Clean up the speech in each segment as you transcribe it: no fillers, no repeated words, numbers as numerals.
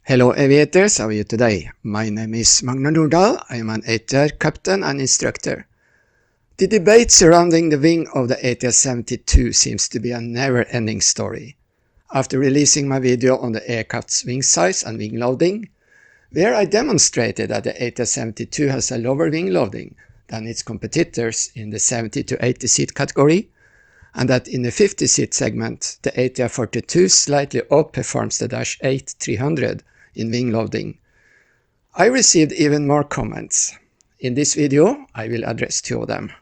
Hello aviators, how are you today? My name is Magnar Nordal, I am an ATR captain and instructor. The debate surrounding the wing of the ATR-72 seems to be a never-ending story. After releasing my video on the aircraft's wing size and wing loading, where I demonstrated that the ATR-72 has a lower wing loading than its competitors in the 70 to 80 seat category, and that in the 50 seat segment, the ATR-42 slightly outperforms the Dash 8-300 in wing loading, I received even more comments. In this video, I will address two of them.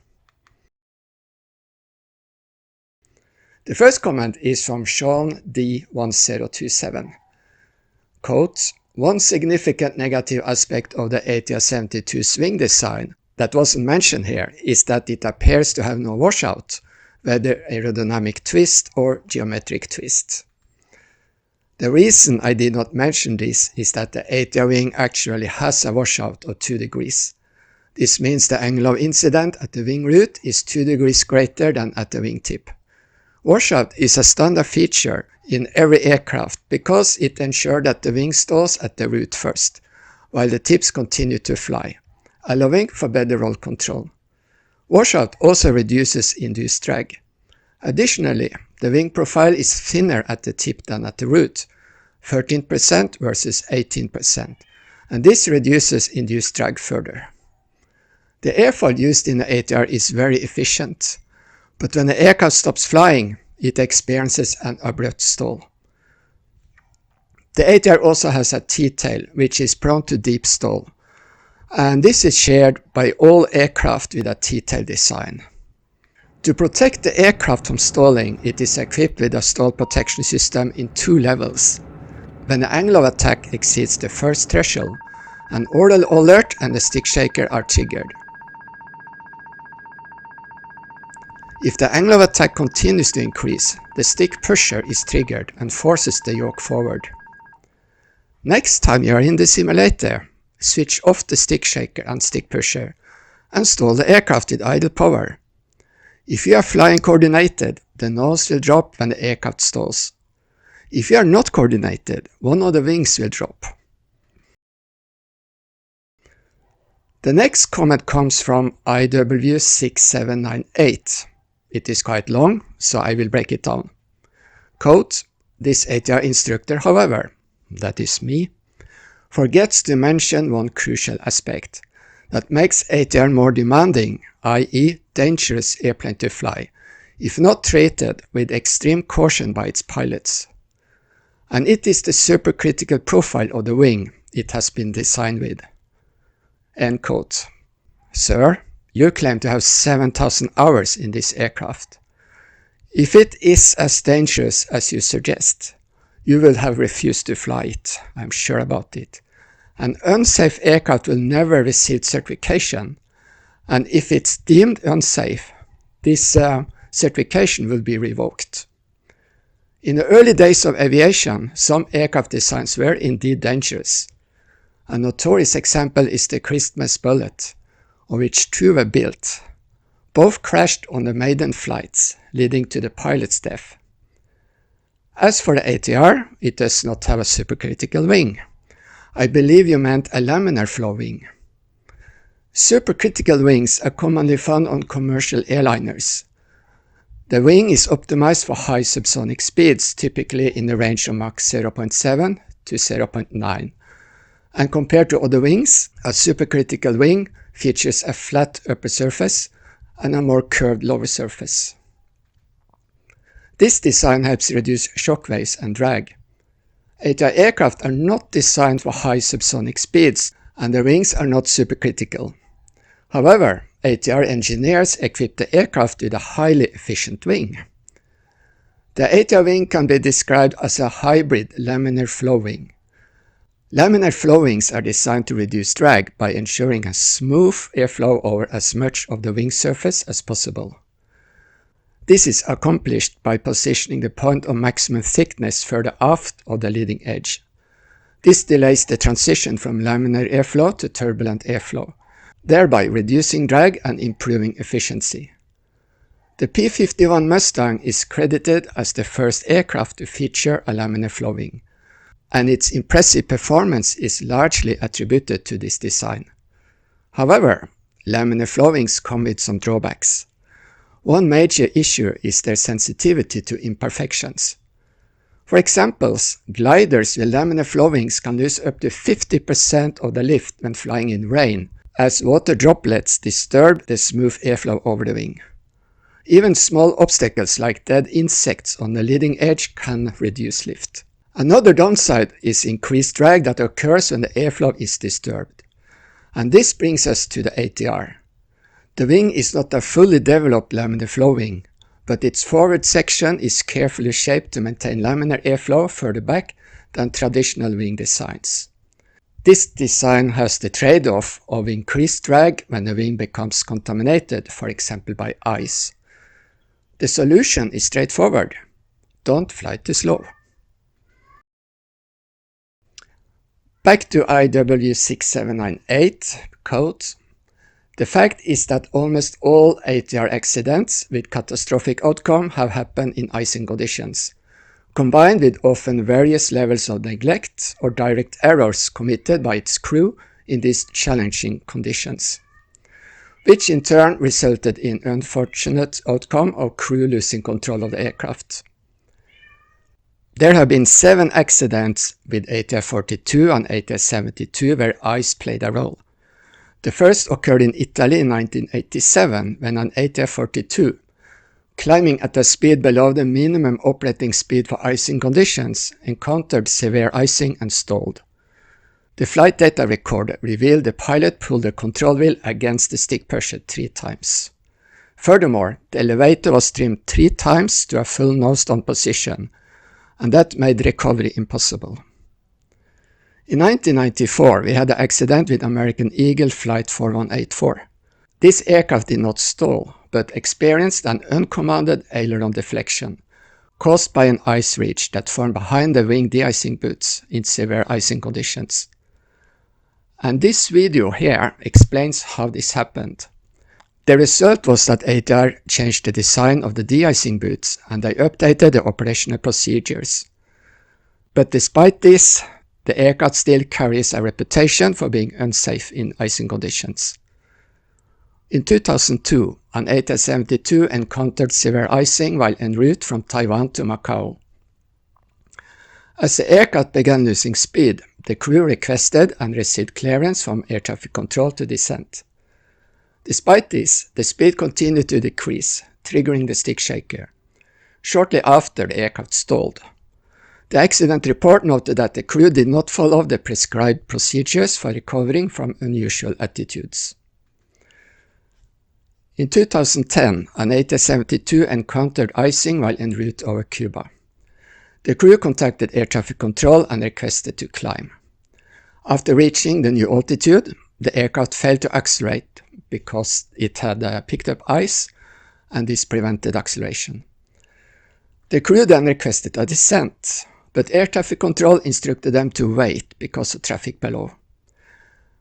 The first comment is from Sean D1027. Quote, "One significant negative aspect of the ATR-72's wing design that wasn't mentioned here is that it appears to have no washout, whether aerodynamic twist or geometric twist. The reason I did not mention this is that the ATR wing actually has a washout of 2 degrees. This means the angle of incident at the wing root is 2 degrees greater than at the wingtip. Washout is a standard feature in every aircraft because it ensures that the wing stalls at the root first, while the tips continue to fly, allowing for better roll control. Washout also reduces induced drag. Additionally, the wing profile is thinner at the tip than at the root, 13% versus 18%, and this reduces induced drag further. The airfoil used in the ATR is very efficient, but when the aircraft stops flying, it experiences an abrupt stall. The ATR also has a T-tail, which is prone to deep stall, and this is shared by all aircraft with a T-tail design. To protect the aircraft from stalling, it is equipped with a stall protection system in 2 levels. When the angle of attack exceeds the first threshold, an Nordal alert and the stick shaker are triggered. If the angle of attack continues to increase, the stick pusher is triggered and forces the yoke forward. Next time you are in the simulator, switch off the stick shaker and stick pusher and stall the aircraft with idle power. If you are flying coordinated, the nose will drop when the aircraft stalls. If you are not coordinated, one of the wings will drop. The next comment comes from IW6798. It is quite long, so I will break it down. Quote, "This ATR instructor, however," that is me, "forgets to mention one crucial aspect that makes ATR more demanding, i.e. dangerous airplane to fly, if not treated with extreme caution by its pilots. And it is the supercritical profile of the wing it has been designed with." End quote. Sir, you claim to have 7,000 hours in this aircraft. If it is as dangerous as you suggest, you will have refused to fly it, I'm sure about it. An unsafe aircraft will never receive certification, and if it's deemed unsafe, this certification will be revoked. In the early days of aviation, some aircraft designs were indeed dangerous. A notorious example is the Christmas bullet, of which 2 were built. Both crashed on the maiden flights, leading to the pilot's death. As for the ATR, it does not have a supercritical wing. I believe you meant a laminar flow wing. Supercritical wings are commonly found on commercial airliners. The wing is optimized for high subsonic speeds, typically in the range of Mach 0.7 to 0.9. And compared to other wings, a supercritical wing features a flat upper surface and a more curved lower surface. This design helps reduce shock waves and drag. ATR aircraft are not designed for high subsonic speeds, and the wings are not supercritical. However, ATR engineers equip the aircraft with a highly efficient wing. The ATR wing can be described as a hybrid laminar flow wing. Laminar flow wings are designed to reduce drag by ensuring a smooth airflow over as much of the wing surface as possible. This is accomplished by positioning the point of maximum thickness further aft of the leading edge. This delays the transition from laminar airflow to turbulent airflow, thereby reducing drag and improving efficiency. The P-51 Mustang is credited as the first aircraft to feature a laminar flow wing, and its impressive performance is largely attributed to this design. However, laminar flow wings come with some drawbacks. One major issue is their sensitivity to imperfections. For example, gliders with laminar flow wings can lose up to 50% of the lift when flying in rain, as water droplets disturb the smooth airflow over the wing. Even small obstacles like dead insects on the leading edge can reduce lift. Another downside is increased drag that occurs when the airflow is disturbed. And this brings us to the ATR. The wing is not a fully developed laminar flow wing, but its forward section is carefully shaped to maintain laminar airflow further back than traditional wing designs. This design has the trade-off of increased drag when the wing becomes contaminated, for example by ice. The solution is straightforward. Don't fly too slow. Back to IW6798 code. The fact is that almost all ATR accidents with catastrophic outcome have happened in icing conditions, combined with often various levels of neglect or direct errors committed by its crew in these challenging conditions, which in turn resulted in unfortunate outcome of crew losing control of the aircraft. There have been 7 accidents with ATR-42 and ATR-72 where ice played a role. The first occurred in Italy in 1987 when an ATR-42, climbing at a speed below the minimum operating speed for icing conditions, encountered severe icing and stalled. The flight data recorder revealed the pilot pulled the control wheel against the stick pusher 3 times. Furthermore, the elevator was trimmed 3 times to a full nose-down position, and that made recovery impossible. In 1994, we had an accident with American Eagle Flight 4184. This aircraft did not stall, but experienced an uncommanded aileron deflection, caused by an ice ridge that formed behind the wing de-icing boots in severe icing conditions. And this video here explains how this happened. The result was that ATR changed the design of the de-icing boots and they updated the operational procedures. But despite this, the aircraft still carries a reputation for being unsafe in icing conditions. In 2002, an ATR-72 encountered severe icing while en route from Taiwan to Macau. As the aircraft began losing speed, the crew requested and received clearance from air traffic control to descend. Despite this, the speed continued to decrease, triggering the stick shaker. Shortly after, the aircraft stalled. The accident report noted that the crew did not follow the prescribed procedures for recovering from unusual attitudes. In 2010, an ATR-72 encountered icing while en route over Cuba. The crew contacted air traffic control and requested to climb. After reaching the new altitude, the aircraft failed to accelerate because it had picked up ice, and this prevented acceleration. The crew then requested a descent, but air traffic control instructed them to wait because of traffic below.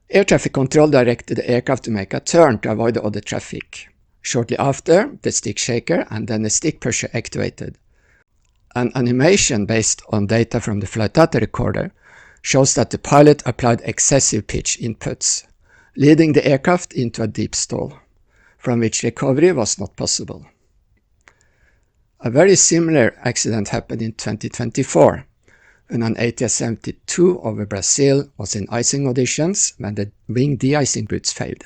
Air traffic control directed the aircraft to make a turn to avoid the other traffic. Shortly after, the stick shaker and then the stick pusher activated. An animation based on data from the flight data recorder shows that the pilot applied excessive pitch inputs, leading the aircraft into a deep stall, from which recovery was not possible. A very similar accident happened in 2024, when an ATR-72 over Brazil was in icing conditions when the wing de-icing boots failed.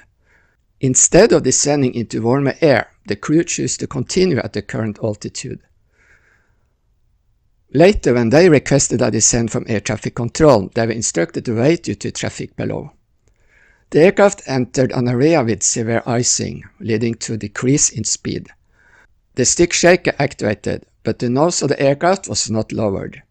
Instead of descending into warmer air, the crew chose to continue at the current altitude. Later, when they requested a descent from air traffic control, they were instructed to wait due to traffic below. The aircraft entered an area with severe icing, leading to a decrease in speed. The stick shaker activated, but the nose of the aircraft was not lowered.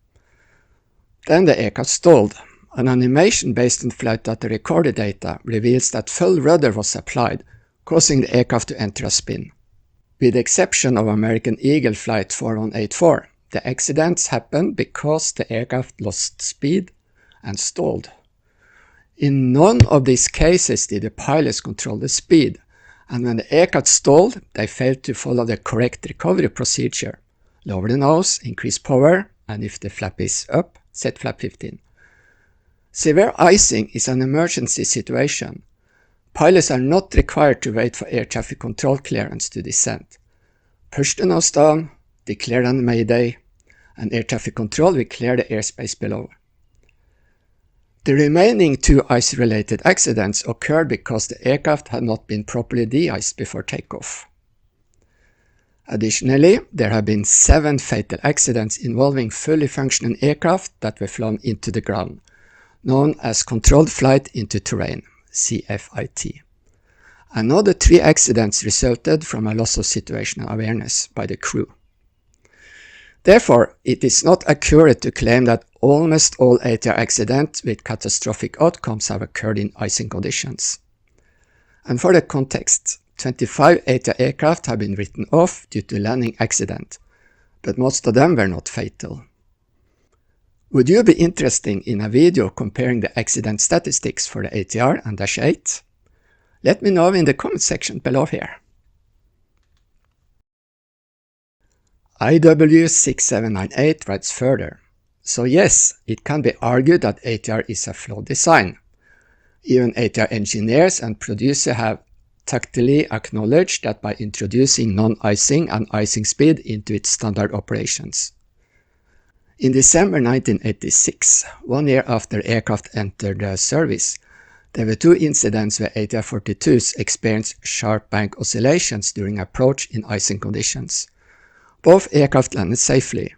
Then the aircraft stalled. An animation based on flight data recorder data reveals that full rudder was applied, causing the aircraft to enter a spin. With the exception of American Eagle Flight 4184, the accidents happened because the aircraft lost speed and stalled. In none of these cases did the pilots control the speed, and when the aircraft stalled, they failed to follow the correct recovery procedure. Lower the nose, increase power, and if the flap is up, set flap 15. Severe icing is an emergency situation. Pilots are not required to wait for air traffic control clearance to descend. Push the nose down, declare a mayday, and air traffic control will clear the airspace below. The remaining 2 ice-related accidents occurred because the aircraft had not been properly de-iced before takeoff. Additionally, there have been 7 fatal accidents involving fully functioning aircraft that were flown into the ground, known as controlled flight into terrain, CFIT. Another 3 accidents resulted from a loss of situational awareness by the crew. Therefore, it is not accurate to claim that almost all ATR accidents with catastrophic outcomes have occurred in icing conditions. And for the context, 25 ATR aircraft have been written off due to landing accident, but most of them were not fatal. Would you be interested in a video comparing the accident statistics for the ATR and Dash 8? Let me know in the comment section below here. IW6798 writes further, so yes, it can be argued that ATR is a flawed design. Even ATR engineers and producers have tactily acknowledged that by introducing non-icing and icing speed into its standard operations. In December 1986, 1 year after aircraft entered service, there were 2 incidents where ATR-42s experienced sharp bank oscillations during approach in icing conditions. Both aircraft landed safely.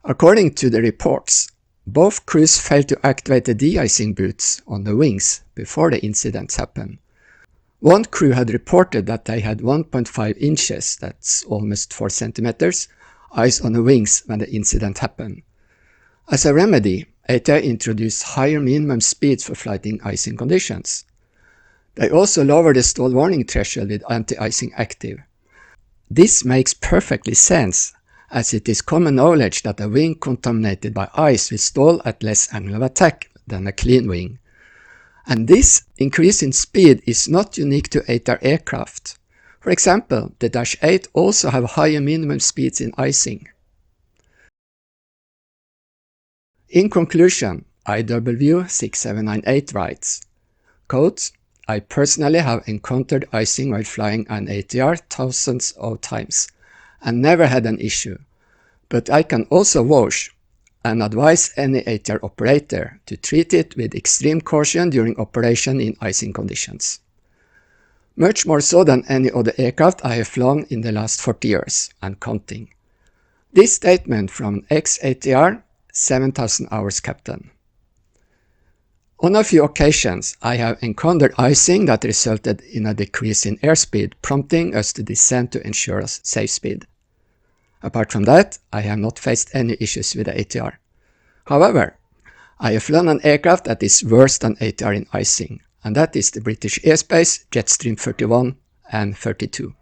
According to the reports, both crews failed to activate the de-icing boots on the wings before the incidents happened. One crew had reported that they had 1.5 inches, that's almost 4 centimeters, ice on the wings when the incident happened. As a remedy, ATR introduced higher minimum speeds for flight in icing conditions. They also lowered the stall warning threshold with anti-icing active. This makes perfectly sense, as it is common knowledge that a wing contaminated by ice will stall at less angle of attack than a clean wing. And this increase in speed is not unique to ATR aircraft. For example, the Dash 8 also have higher minimum speeds in icing. In conclusion, IW6798 writes, quote, I personally have encountered icing while flying an ATR thousands of times and never had an issue, but I can also wash and advise any ATR operator to treat it with extreme caution during operation in icing conditions. Much more so than any other aircraft I have flown in the last 40 years and counting. This statement from ex-ATR 7,000 hours captain. On a few occasions, I have encountered icing that resulted in a decrease in airspeed, prompting us to descend to ensure a safe speed. Apart from that, I have not faced any issues with the ATR. However, I have flown an aircraft that is worse than ATR in icing, and that is the British Airspace Jetstream 31 and 32.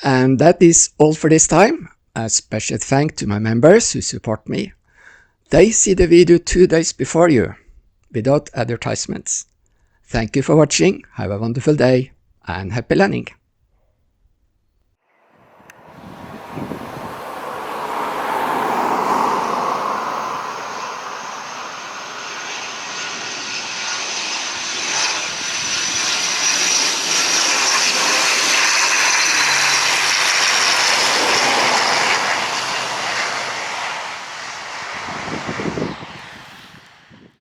And that is all for this time. A special thanks to my members who support me. They see the video 2 days before you, without advertisements. Thank you for watching, have a wonderful day, and happy landing!